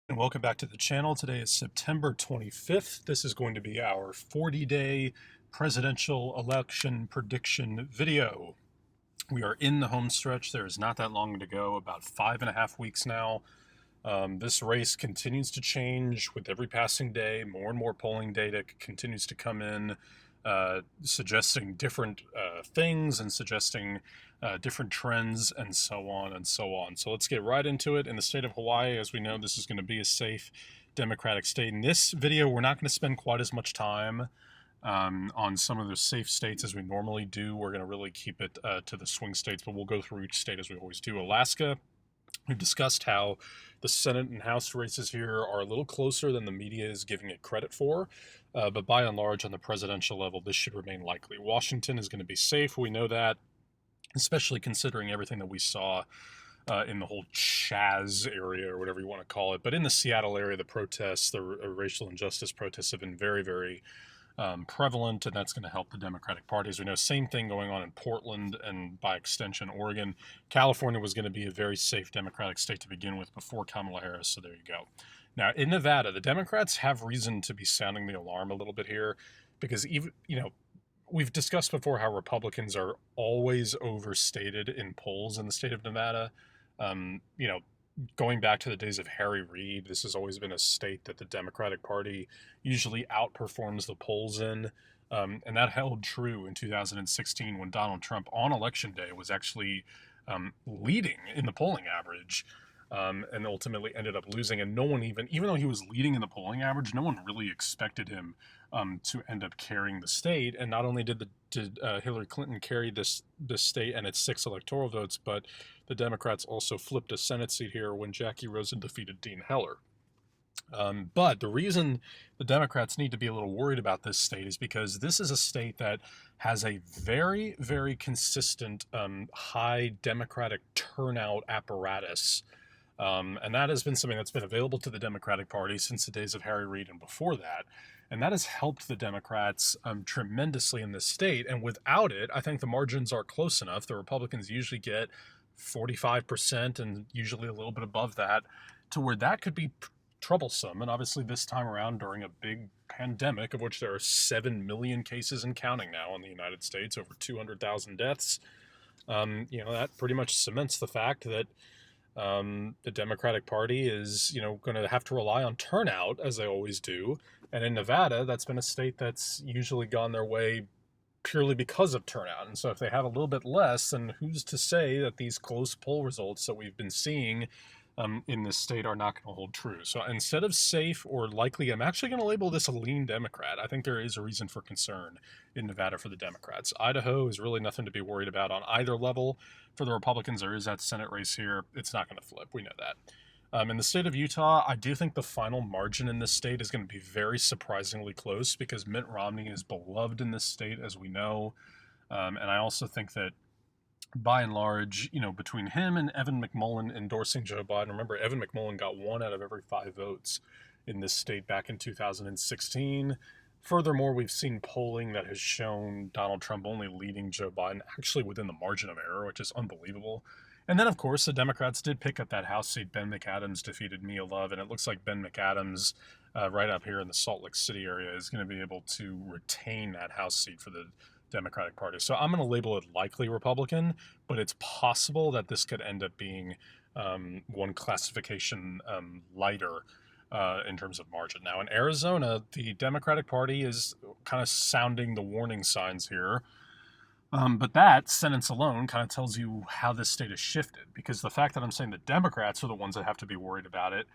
And welcome back to the channel. Today is September 25th. This is going to be our 40-day presidential election prediction video. We are in the home stretch. There is not that long to go, about 5.5 weeks now. This race continues to change with every passing day. More and more polling data continues to come in, suggesting different things and suggesting different trends and so on and so on. So let's get right into it. In the state of Hawaii, as we know, this is going to be a safe Democratic state. In this video, we're not going to spend quite as much time on some of the safe states as we normally do. We're going to really keep it to the swing states, but we'll go through each state as we always do. Alaska, we've discussed how the Senate and House races here are a little closer than the media is giving it credit for, but by and large, on the presidential level, this should remain likely. Washington is going to be safe. We know that, especially considering everything that we saw in the whole Chaz area, or whatever you want to call it. But in the Seattle area, the protests, the racial injustice protests, have been very, very prevalent, and that's going to help the Democratic Party. As we know, same thing going on in Portland and, by extension, Oregon. California was going to be a very safe Democratic state to begin with before Kamala Harris, so there you go. Now, in Nevada, the Democrats have reason to be sounding the alarm a little bit here, because even, we've discussed before how Republicans are always overstated in polls in the state of Nevada. Um, you know, Going back to the days of Harry Reid, this has always been a state that the Democratic Party usually outperforms the polls in. And that held true in 2016 when Donald Trump on election day was actually leading in the polling average, and ultimately ended up losing. And no one even though he was leading in the polling average, no one really expected him to end up carrying the state. And not only did Hillary Clinton carry this state and its 6 electoral votes, but the Democrats also flipped a Senate seat here when Jackie Rosen defeated Dean Heller. But the reason the Democrats need to be a little worried about this state is because this is a state that has a very, very consistent high Democratic turnout apparatus. And that has been something that's been available to the Democratic Party since the days of Harry Reid and before that. And that has helped the Democrats tremendously in this state. And without it, I think the margins are close enough. The Republicans usually get 45% and usually a little bit above that, to where that could be troublesome. And obviously, this time around, during a big pandemic, of which there are 7 million cases and counting now in the United States, over 200,000 deaths, that pretty much cements the fact that the Democratic Party is, going to have to rely on turnout, as they always do. And in Nevada, that's been a state that's usually gone their way purely because of turnout. And so if they have a little bit less, then who's to say that these close poll results that we've been seeing in this state are not going to hold true? So instead of safe or likely, I'm actually going to label this a lean Democrat. I think there is a reason for concern in Nevada for the Democrats. Idaho is really nothing to be worried about on either level. For the Republicans, there is that Senate race here. It's not going to flip. We know that. In the state of Utah, I do think the final margin in this state is going to be very surprisingly close, because Mitt Romney is beloved in this state, as we know. And I also think that, by and large, between him and Evan McMullin endorsing Joe Biden, remember, Evan McMullin got 1 out of every 5 votes in this state back in 2016. Furthermore, we've seen polling that has shown Donald Trump only leading Joe Biden actually within the margin of error, which is unbelievable. And then, of course, the Democrats did pick up that House seat. Ben McAdams defeated Mia Love, and it looks like Ben McAdams, right up here in the Salt Lake City area, is going to be able to retain that House seat for the Democratic Party. So I'm going to label it likely Republican, but it's possible that this could end up being one classification lighter in terms of margin. Now, in Arizona, the Democratic Party is kind of sounding the warning signs here. But that sentence alone kind of tells you how this state has shifted, because the fact that I'm saying the Democrats are the ones that have to be worried about it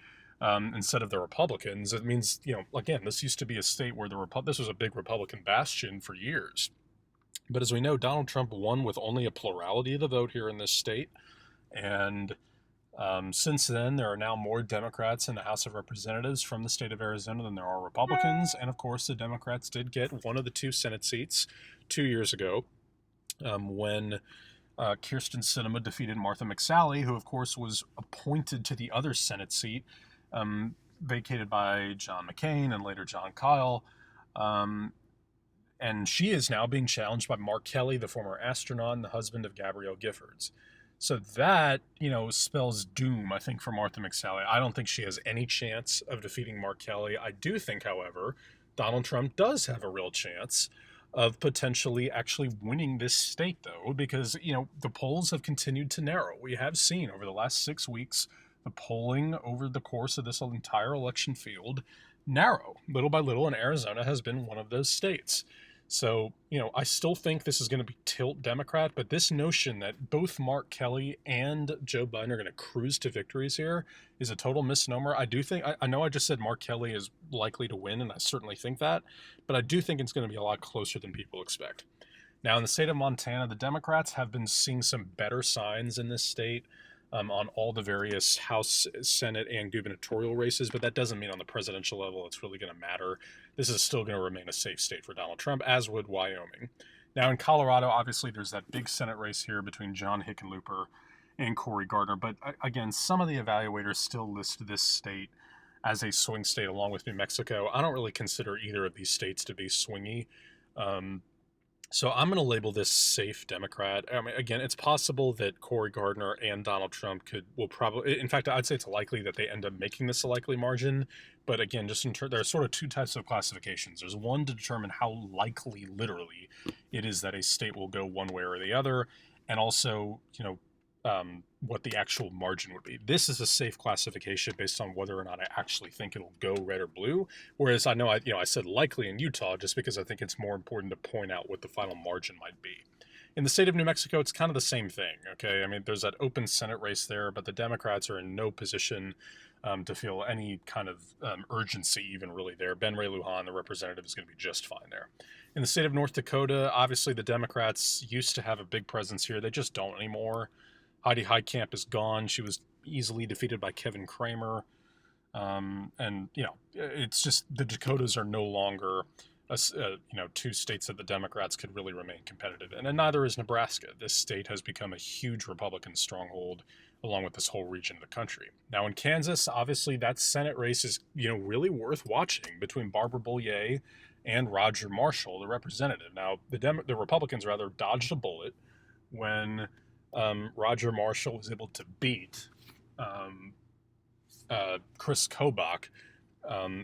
instead of the Republicans, it means, again, this used to be a state where this was a big Republican bastion for years. But as we know, Donald Trump won with only a plurality of the vote here in this state. And since then, there are now more Democrats in the House of Representatives from the state of Arizona than there are Republicans. And of course, the Democrats did get one of the 2 Senate seats 2 years ago, when Kirsten Sinema defeated Martha McSally, who, of course, was appointed to the other Senate seat, vacated by John McCain and later John Kyle. And she is now being challenged by Mark Kelly, the former astronaut and the husband of Gabrielle Giffords. So that, spells doom, I think, for Martha McSally. I don't think she has any chance of defeating Mark Kelly. I do think, however, Donald Trump does have a real chance of potentially actually winning this state, though, because, the polls have continued to narrow. We have seen over the last 6 weeks the polling over the course of this entire election field narrow little by little, and Arizona has been one of those states. So, I still think this is going to be tilt Democrat, but this notion that both Mark Kelly and Joe Biden are going to cruise to victories here is a total misnomer. I do think, I know I just said Mark Kelly is likely to win, and I certainly think that, but I do think it's going to be a lot closer than people expect. Now, in the state of Montana, the Democrats have been seeing some better signs in this state on all the various House, Senate, and gubernatorial races, but that doesn't mean on the presidential level it's really going to matter. This is still going to remain a safe state for Donald Trump, as would Wyoming. Now, in Colorado, obviously, there's that big Senate race here between John Hickenlooper and Cory Gardner, but again, some of the evaluators still list this state as a swing state along with New Mexico. I don't really consider either of these states to be swingy. So I'm going to label this safe Democrat. I mean, again, it's possible that Cory Gardner and Donald Trump will probably, in fact, I'd say it's likely that they end up making this a likely margin. But again, just there are sort of two types of classifications. There's one to determine how likely, literally, it is that a state will go one way or the other, and also, what the actual margin would be. This is a safe classification based on whether or not I actually think it'll go red or blue. Whereas I know I said likely in Utah just because I think it's more important to point out what the final margin might be. In the state of New Mexico, it's kind of the same thing. Okay, I mean there's that open Senate race there, but the Democrats are in no position to feel any kind of urgency even really there. Ben Ray Lujan, the representative, is going to be just fine there. In the state of North Dakota, obviously the Democrats used to have a big presence here. They just don't anymore. Heidi Heitkamp is gone. She was easily defeated by Kevin Cramer. And, it's just the Dakotas are no longer, two states that the Democrats could really remain competitive in. And neither is Nebraska. This state has become a huge Republican stronghold along with this whole region of the country. Now in Kansas, obviously that Senate race is, really worth watching between Barbara Bollier and Roger Marshall, the representative. Now the Republicans rather dodged a bullet when Roger Marshall was able to beat Chris Kobach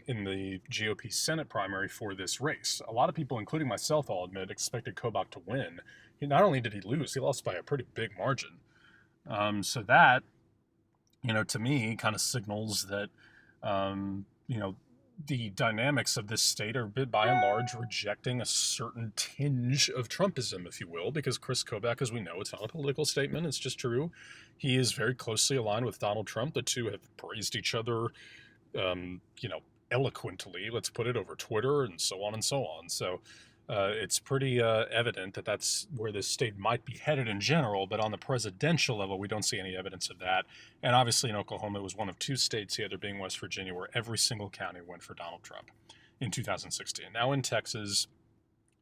in the GOP Senate primary for this race. A lot of people, including myself, I'll admit, expected Kobach to win. Not only did he lose, he lost by a pretty big margin. So that, to me, kind of signals that, the dynamics of this state are, by and large, rejecting a certain tinge of Trumpism, if you will, because Chris Kobach, as we know, it's not a political statement, it's just true. He is very closely aligned with Donald Trump. The two have praised each other, eloquently, let's put it, over Twitter and so on and so on. So it's pretty evident that that's where this state might be headed in general, but on the presidential level, we don't see any evidence of that. And obviously in Oklahoma, it was one of two states, the other being West Virginia, where every single county went for Donald Trump in 2016. Now in Texas,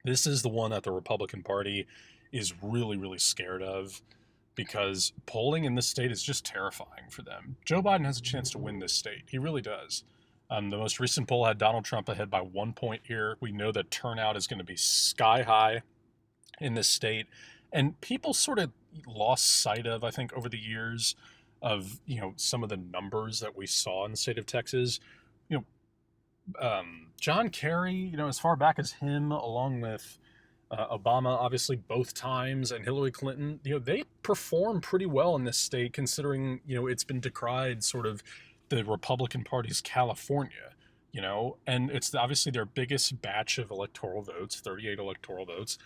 this is the one that the Republican Party is really, really scared of because polling in this state is just terrifying for them. Joe Biden has a chance to win this state. He really does. The most recent poll had Donald Trump ahead by 1 point here. We know that turnout is going to be sky high in this state. And people sort of lost sight of, I think, over the years of, some of the numbers that we saw in the state of Texas. John Kerry, as far back as him, along with Obama, obviously, both times, and Hillary Clinton, they perform pretty well in this state, considering, it's been decried sort of the Republican Party's California, and it's obviously their biggest batch of electoral votes, 38 electoral votes.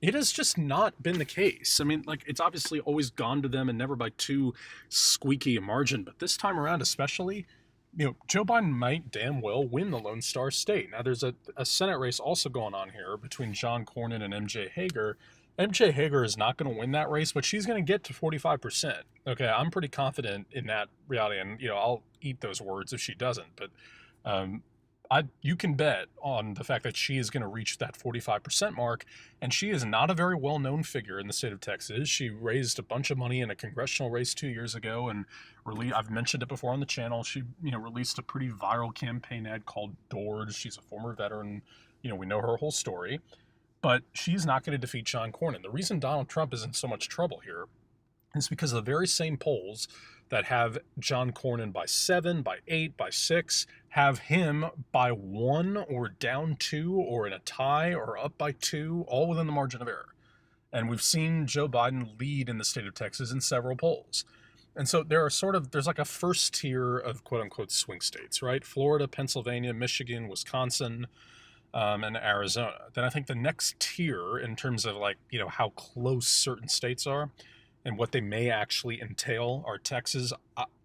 It has just not been the case. I mean, it's obviously always gone to them and never by too squeaky a margin, but this time around especially, Joe Biden might damn well win the Lone Star State. Now, there's a Senate race also going on here between John Cornyn and MJ Hager. MJ Hager is not going to win that race, but she's going to get to 45%. Okay, I'm pretty confident in that reality, and I'll eat those words if she doesn't. But you can bet on the fact that she is going to reach that 45% mark, and she is not a very well-known figure in the state of Texas. She raised a bunch of money in a congressional race 2 years ago, and I've mentioned it before on the channel. She released a pretty viral campaign ad called Doors. She's a former veteran. We know her whole story. But she's not going to defeat John Cornyn. The reason Donald Trump is in so much trouble here It's because the very same polls that have John Cornyn by 7, by 8, by 6, have him by 1 or down 2 or in a tie or up by 2, all within the margin of error. And we've seen Joe Biden lead in the state of Texas in several polls. And so there's like a first tier of quote unquote swing states, right? Florida, Pennsylvania, Michigan, Wisconsin, and Arizona. Then I think the next tier in terms of like, how close certain states are and what they may actually entail are Texas,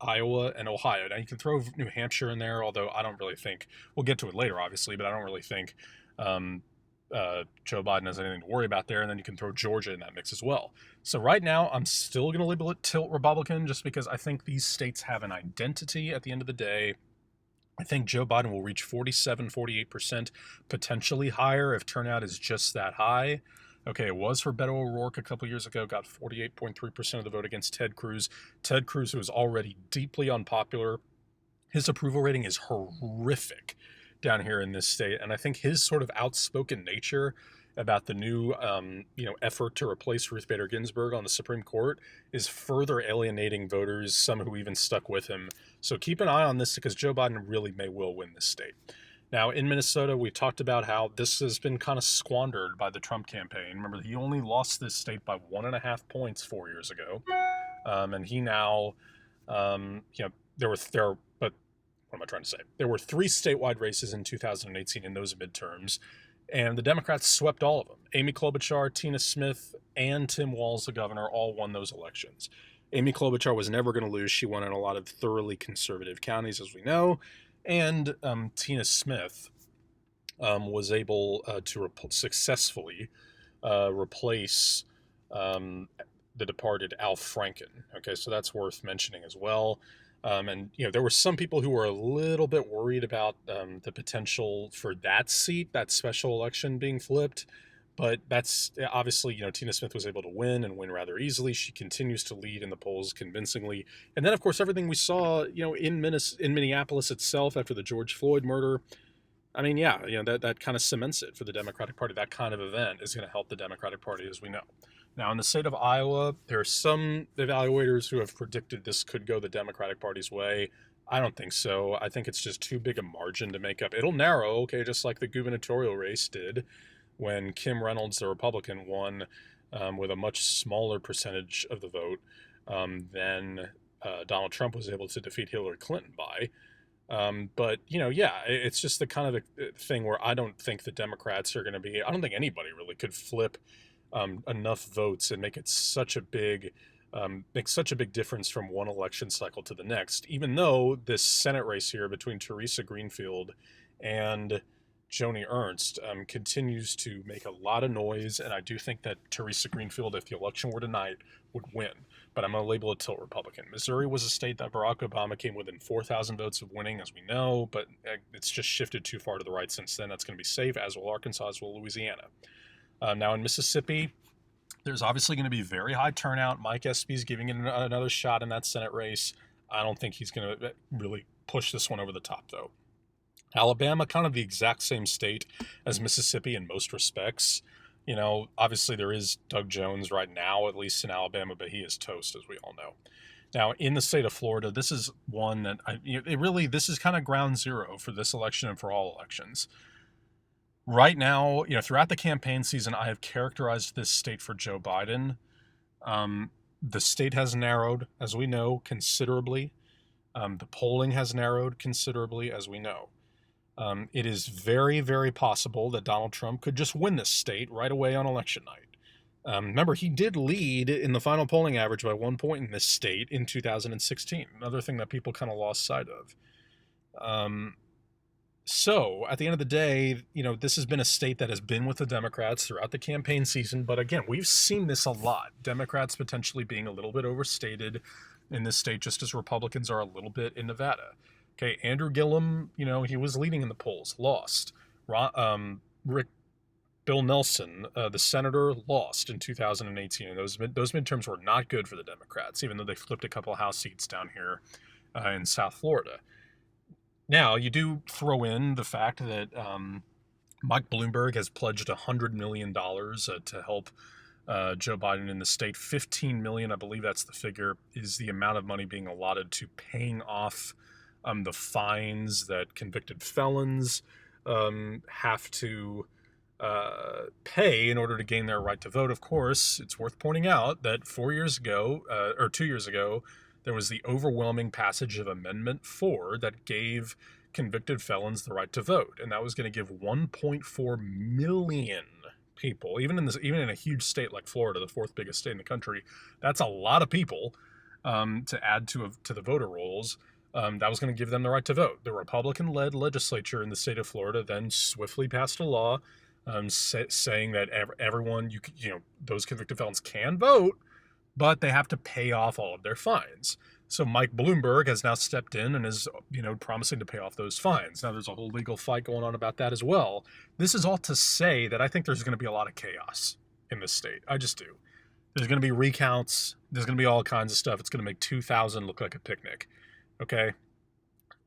Iowa, and Ohio. Now you can throw New Hampshire in there, although I don't really think, we'll get to it later obviously, but I don't really think Joe Biden has anything to worry about there. And then you can throw Georgia in that mix as well. So right now I'm still going to label it tilt Republican just because I think these states have an identity at the end of the day. I think Joe Biden will reach 47, 48%, potentially higher if turnout is just that high. Okay, it was for Beto O'Rourke a couple years ago, got 48.3% of the vote against Ted Cruz. Ted Cruz, who is already deeply unpopular, his approval rating is horrific down here in this state. And I think his sort of outspoken nature about the new, effort to replace Ruth Bader Ginsburg on the Supreme Court is further alienating voters, some who even stuck with him. So keep an eye on this because Joe Biden really will win this state. Now, in Minnesota, we talked about how this has been kind of squandered by the Trump campaign. Remember, he only lost this state by 1.5 points 4 years ago. And he now, there were 3 statewide races in 2018 in those midterms, and the Democrats swept all of them. Amy Klobuchar, Tina Smith, and Tim Walz, the governor, all won those elections. Amy Klobuchar was never going to lose. She won in a lot of thoroughly conservative counties, as we know. And Tina Smith was able to successfully replace the departed Al Franken. Okay, so that's worth mentioning as well. And there were some people who were a little bit worried about the potential for that seat, that special election being flipped. But that's obviously, Tina Smith was able to win and win rather easily. She continues to lead in the polls convincingly. And then, of course, everything we saw, in Minneapolis itself after the George Floyd murder. I mean, that kind of cements it for the Democratic Party. That kind of event is going to help the Democratic Party, as we know. Now, in the state of Iowa, there are some evaluators who have predicted this could go the Democratic Party's way. I don't think so. I think it's just too big a margin to make up. It'll narrow, okay, just like the gubernatorial race did when Kim Reynolds, the Republican, won with a much smaller percentage of the vote than Donald Trump was able to defeat Hillary Clinton by. But, it's just the kind of a thing where I don't think the Democrats are going to be, I don't think anybody really could flip enough votes and make such a big difference from one election cycle to the next, even though this Senate race here between Teresa Greenfield and Joni Ernst continues to make a lot of noise. And I do think that Teresa Greenfield, if the election were tonight, would win. But I'm going to label it tilt Republican. Missouri was a state that Barack Obama came within 4,000 votes of winning, as we know, but it's just shifted too far to the right since then. That's going to be safe, as will Arkansas, as will Louisiana. Now in Mississippi, there's obviously going to be very high turnout. Mike Espy's giving it another shot in that Senate race. I don't think he's going to really push this one over the top, though. Alabama, kind of the exact same state as Mississippi in most respects. Obviously there is Doug Jones right now, at least in Alabama, but he is toast, as we all know. Now, in the state of Florida, this is one that this is kind of ground zero for this election and for all elections. Right now, throughout the campaign season, I have characterized this state for Joe Biden. The state has narrowed, as we know, considerably. The polling has narrowed considerably, as we know. It is very, very possible that Donald Trump could just win this state right away on election night. Remember, he did lead in the final polling average by 1 point in this state in 2016, another thing that people kind of lost sight of. So at the end of the day, this has been a state that has been with the Democrats throughout the campaign season. But again, we've seen this a lot. Democrats potentially being a little bit overstated in this state, just as Republicans are a little bit in Nevada. Okay, Andrew Gillum, he was leading in the polls, lost. Bill Nelson, the senator, lost in 2018. And those midterms were not good for the Democrats, even though they flipped a couple of House seats down here in South Florida. Now, you do throw in the fact that Mike Bloomberg has pledged $100 million to help Joe Biden in the state. 15 million, I believe that's the figure, is the amount of money being allotted to paying off the fines that convicted felons have to pay in order to gain their right to vote. Of course, it's worth pointing out that 4 years ago, or 2 years ago, there was the overwhelming passage of Amendment 4 that gave convicted felons the right to vote, and that was going to give 1.4 million people, even in a huge state like Florida, the fourth biggest state in the country. That's a lot of people to add to the voter rolls. That was going to give them the right to vote. The Republican-led legislature in the state of Florida then swiftly passed a law saying that everyone, those convicted felons can vote, but they have to pay off all of their fines. So Mike Bloomberg has now stepped in and is, promising to pay off those fines. Now there's a whole legal fight going on about that as well. This is all to say that I think there's going to be a lot of chaos in this state. I just do. There's going to be recounts. There's going to be all kinds of stuff. It's going to make 2000 look like a picnic. Okay?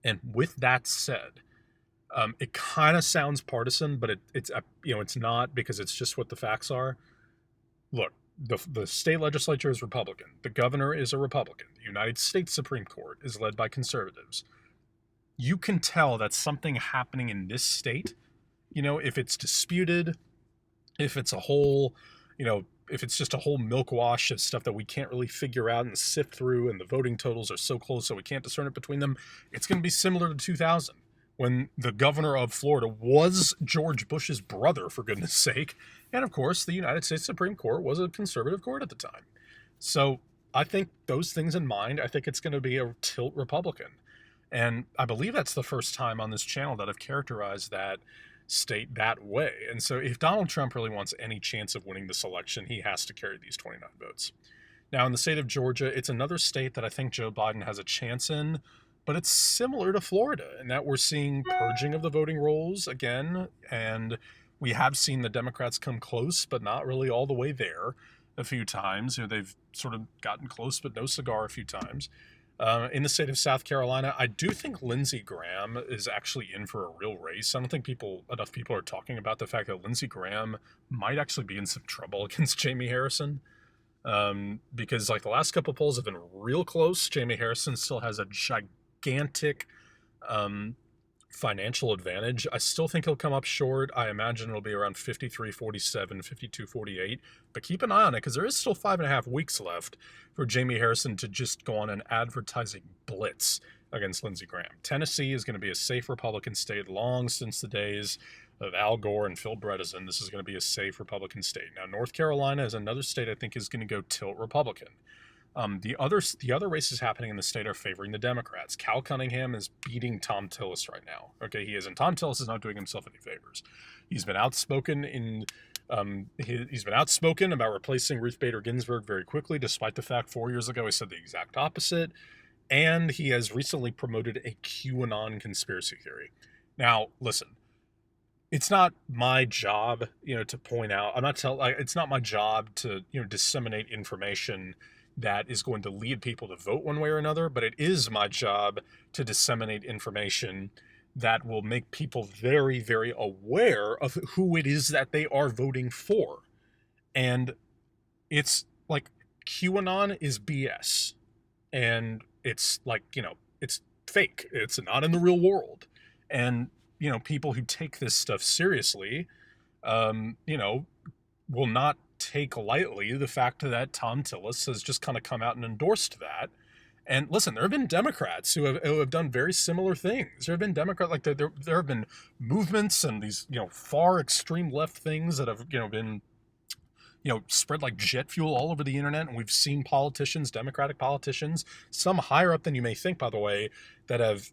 And with that said, it kind of sounds partisan, but it's not, because it's just what the facts are. Look, the state legislature is Republican. The governor is a Republican. The United States Supreme Court is led by conservatives. You can tell that something happening in this state, if it's disputed, if it's a whole, if it's just a whole milk wash of stuff that we can't really figure out and sift through, and the voting totals are so close so we can't discern it between them, it's going to be similar to 2000. When the governor of Florida was George Bush's brother, for goodness sake. And of course, the United States Supreme Court was a conservative court at the time. So I think those things in mind, I think it's going to be a tilt Republican. And I believe that's the first time on this channel that I've characterized that state that way. And so if Donald Trump really wants any chance of winning this election, he has to carry these 29 votes. Now, in the state of Georgia, it's another state that I think Joe Biden has a chance in, but it's similar to Florida in that we're seeing purging of the voting rolls again, and we have seen the Democrats come close, but not really all the way there a few times. They've sort of gotten close, but no cigar a few times. In the state of South Carolina, I do think Lindsey Graham is actually in for a real race. I don't think enough people are talking about the fact that Lindsey Graham might actually be in some trouble against Jamie Harrison. Because the last couple polls have been real close. Jamie Harrison still has a gigantic financial advantage. I still think he'll come up short. I imagine it'll be around 53-47, 52-48. But keep an eye on it, because there is still 5.5 weeks left for Jamie Harrison to just go on an advertising blitz against Lindsey Graham. Tennessee is going to be a safe Republican state long since the days of Al Gore and Phil Bredesen. This is going to be a safe Republican state. Now, North Carolina is another state I think is going to go tilt Republican. The other races happening in the state are favoring the Democrats. Cal Cunningham is beating Tom Tillis right now. Okay, he is, and Tom Tillis is not doing himself any favors. He's been outspoken he's been outspoken about replacing Ruth Bader Ginsburg very quickly, despite the fact 4 years ago he said the exact opposite. And he has recently promoted a QAnon conspiracy theory. Now, listen, it's not my job, to point out. It's not my job to, disseminate information that is going to lead people to vote one way or another, but it is my job to disseminate information that will make people very, very aware of who it is that they are voting for. And it's QAnon is BS. And it's it's fake. It's not in the real world. And, people who take this stuff seriously, will not take lightly the fact that Tom Tillis has just kind of come out and endorsed that. And listen, there have been Democrats who have done very similar things. There have been Democrats, there have been movements and these, far extreme left things that have, been, spread like jet fuel all over the internet. And we've seen politicians, Democratic politicians, some higher up than you may think, by the way, that have,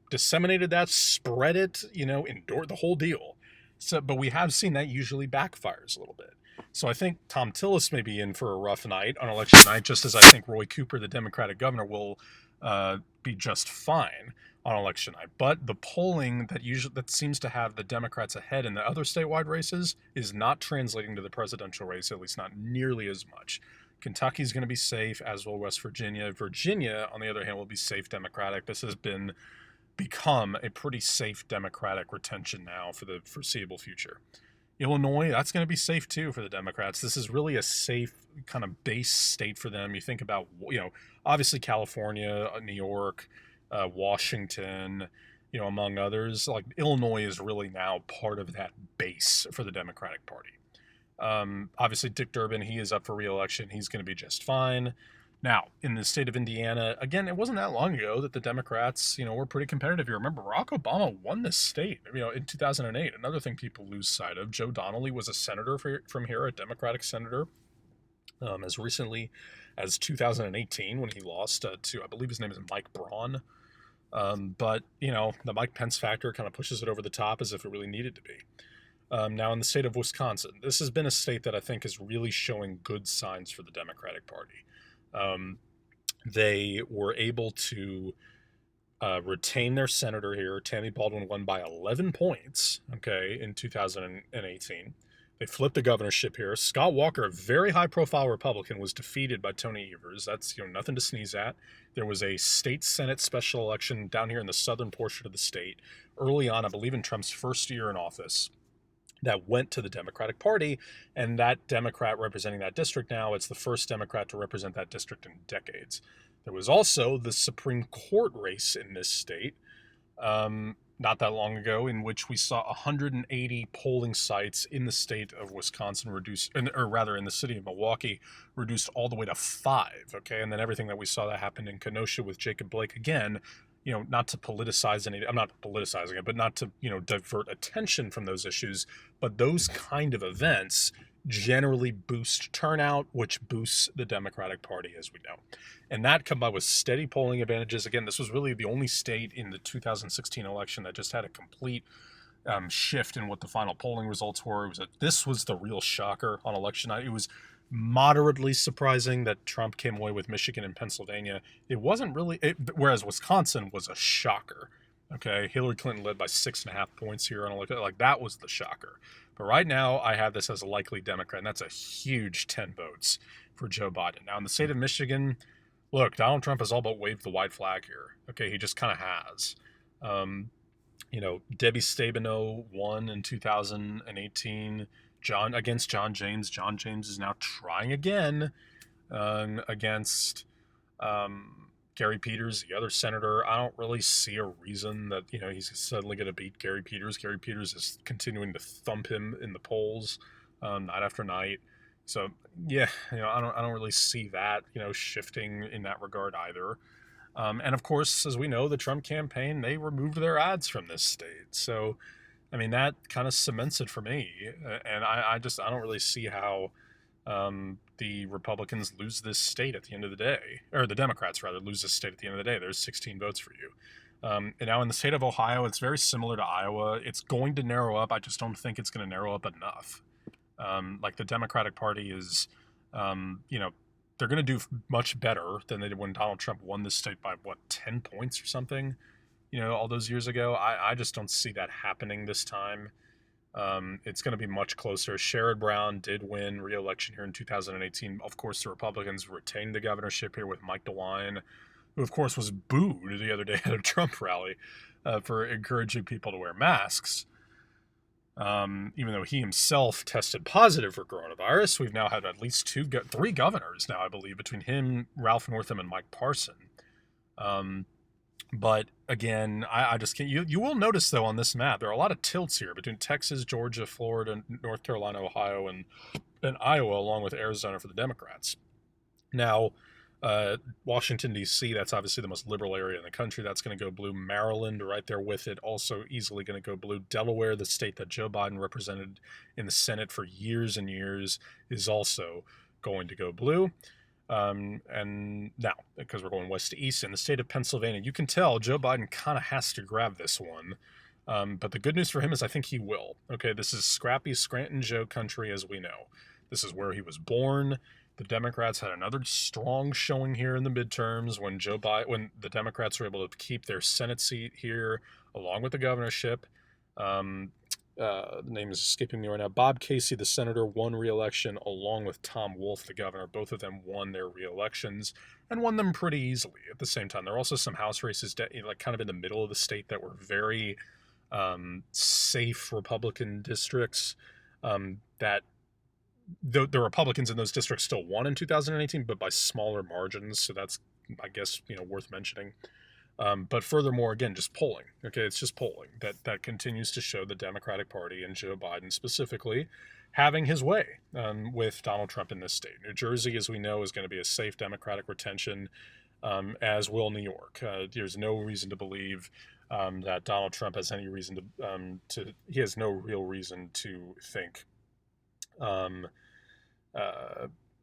disseminated that, spread it, endure the whole deal. So, but we have seen that usually backfires a little bit. So I think Tom Tillis may be in for a rough night on election night, just as I think Roy Cooper, the Democratic governor, will be just fine on election night. But the polling that seems to have the Democrats ahead in the other statewide races is not translating to the presidential race, at least not nearly as much. Kentucky's going to be safe, as will West Virginia. Virginia, on the other hand, will be safe Democratic. This has become a pretty safe Democratic retention now for the foreseeable future. Illinois, that's going to be safe too for the Democrats. This is really a safe kind of base state for them. You think about, obviously California, New York, Washington, among others. Like Illinois is really now part of that base for the Democratic Party. Obviously, Dick Durbin, he is up for re-election. He's going to be just fine. Now, in the state of Indiana, again, it wasn't that long ago that the Democrats, were pretty competitive. You remember Barack Obama won this state, in 2008. Another thing people lose sight of, Joe Donnelly was a senator from here, a Democratic senator, as recently as 2018 when he lost to, I believe his name is Mike Braun. But, the Mike Pence factor kind of pushes it over the top as if it really needed to be. Now, in the state of Wisconsin, this has been a state that I think is really showing good signs for the Democratic Party. They were able to retain their senator here. Tammy Baldwin won by 11 points, in 2018. They flipped the governorship here. Scott Walker, a very high-profile Republican, was defeated by Tony Evers. That's, nothing to sneeze at. There was a state Senate special election down here in the southern portion of the state early on, I believe in Trump's first year in office, that went to the Democratic Party, and that Democrat representing that district now, it's the first Democrat to represent that district in decades. There was also the Supreme Court race in this state not that long ago, in which we saw 180 polling sites in the state of Wisconsin reduced, or rather in the city of Milwaukee, reduced all the way to 5, and then everything that we saw that happened in Kenosha with Jacob Blake, again, not to politicize any, I'm not politicizing it, but not to, divert attention from those issues. But those kind of events generally boost turnout, which boosts the Democratic Party, as we know. And that combined with steady polling advantages. Again, this was really the only state in the 2016 election that just had a complete shift in what the final polling results were. This was the real shocker on election night. It was moderately surprising that Trump came away with Michigan and Pennsylvania. It wasn't really, whereas Wisconsin was a shocker. Hillary Clinton led by 6.5 points here on election. Like, that was the shocker. But right now, I have this as a likely Democrat, and that's a huge 10 votes for Joe Biden. Now, in the state of Michigan, look, Donald Trump has all but waved the white flag here. He just kind of has. Debbie Stabenow won in 2018. Against John James. John James is now trying again against Gary Peters, the other senator. I don't really see a reason that he's suddenly going to beat Gary Peters. Gary Peters is continuing to thump him in the polls night after night. So yeah, I don't really see that shifting in that regard either. And of course, as we know, the Trump campaign, they removed their ads from this state. So that kind of cements it for me. And I don't really see how the Republicans lose this state at the end of the day, or the Democrats rather lose this state at the end of the day. There's 16 votes for you. And now in the state of Ohio, it's very similar to Iowa. It's going to narrow up. I just don't think it's going to narrow up enough. Like the Democratic Party is, they're going to do much better than they did when Donald Trump won this state by 10 points or something, all those years ago. I just don't see that happening this time. It's going to be much closer. Sherrod Brown did win re-election here in 2018. Of course, the Republicans retained the governorship here with Mike DeWine, who, of course, was booed the other day at a Trump rally for encouraging people to wear masks. Even though he himself tested positive for coronavirus. We've now had at least 3 governors now, I believe, between him, Ralph Northam, and Mike Parson. But again, I just can't. You will notice, though, on this map, there are a lot of tilts here between Texas, Georgia, Florida, North Carolina, Ohio, and Iowa, along with Arizona for the Democrats. Now, Washington, D.C., that's obviously the most liberal area in the country. That's going to go blue. Maryland, right there with it, also easily going to go blue. Delaware, the state that Joe Biden represented in the Senate for years and years, is also going to go blue. And now, because we're going west to east, in the state of Pennsylvania, you can tell Joe Biden kind of has to grab this one. But the good news for him is I think he will. This is scrappy Scranton Joe country, as we know. This is where he was born. The Democrats had another strong showing here in the midterms when when the Democrats were able to keep their Senate seat here, along with the governorship. The name is escaping me right now. Bob Casey, the senator, won re-election along with Tom Wolf, the governor. Both of them won their re-elections and won them pretty easily at the same time. There are also some House races kind of in the middle of the state that were very safe Republican districts. that the Republicans in those districts still won in 2018, but by smaller margins. So that's, I guess, worth mentioning. But furthermore, again, just polling. Okay, it's just polling that continues to show the Democratic Party and Joe Biden specifically having his way with Donald Trump in this state. New Jersey, as we know, is going to be a safe Democratic retention, as will New York. There's no reason to believe that Donald Trump has any reason to. He has no real reason to think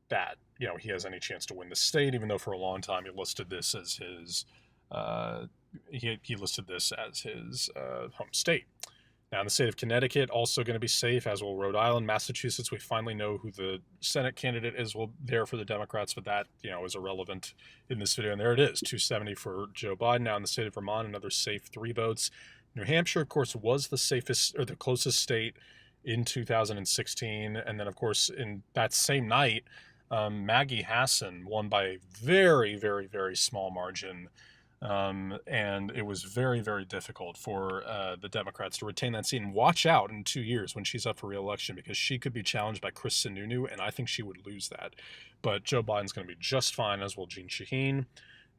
that he has any chance to win the state, even though for a long time he listed this as his he listed this as his home state. Now, in the state of Connecticut, also going to be safe, as will Rhode Island. Massachusetts, we finally know who the Senate candidate is there for the Democrats, but that is irrelevant in this video. And there it is, 270 for Joe Biden. Now, in the state of Vermont, another safe 3 votes. New Hampshire, of course, was the safest or the closest state in 2016, and then, of course, in that same night, Maggie Hassan won by a very, very, very small margin. And it was very, very difficult for the Democrats to retain that seat. And watch out in 2 years when she's up for re-election, because she could be challenged by Chris Sununu, and I think she would lose that. But Joe Biden's going to be just fine, as will Jeanne Shaheen.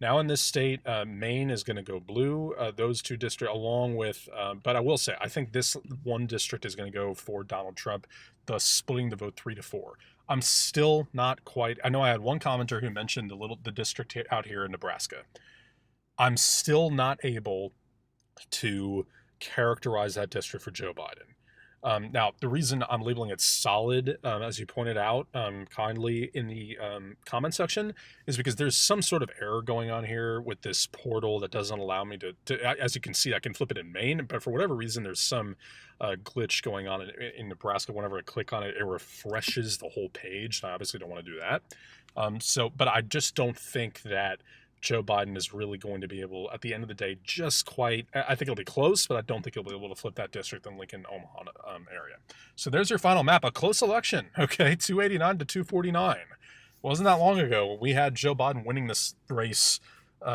Now in this state, Maine is going to go blue. Those 2 districts, along with, but I will say, I think this one district is going to go for Donald Trump, thus splitting the vote 3-4. I'm still not quite. I know I had one commenter who mentioned the district out here in Nebraska. I'm still not able to characterize that district for Joe Biden. Now, the reason I'm labeling it solid, as you pointed out kindly in the comment section, is because there's some sort of error going on here with this portal that doesn't allow me to as you can see, I can flip it in Maine, but for whatever reason, there's some glitch going on in Nebraska. Whenever I click on it, it refreshes the whole page, and I obviously don't want to do that. But I just don't think that Joe Biden is really going to be able, at the end of the day, I think it'll be close, but I don't think he'll be able to flip that district in Lincoln-Omaha area. So there's your final map, a close election, okay, 289 to 249. Wasn't that long ago we had Joe Biden winning this race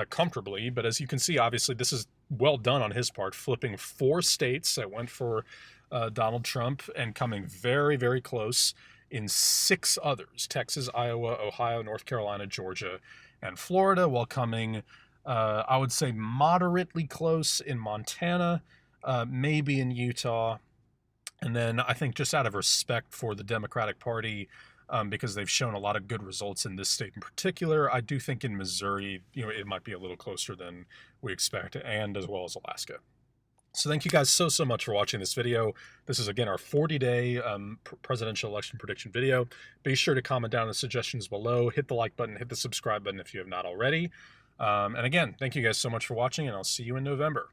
comfortably, but as you can see, obviously, this is well done on his part, flipping 4 states that went for Donald Trump and coming very, very close in 6 others: Texas, Iowa, Ohio, North Carolina, Georgia, and Florida, while coming, I would say, moderately close in Montana, maybe in Utah. And then I think, just out of respect for the Democratic Party, because they've shown a lot of good results in this state in particular, I do think in Missouri, it might be a little closer than we expect, and as well as Alaska. So thank you guys so much for watching this video. This is, again, our 40-day presidential election prediction video. Be sure to comment down the suggestions below. Hit the like button. Hit the subscribe button if you have not already. And again, thank you guys so much for watching, and I'll see you in November.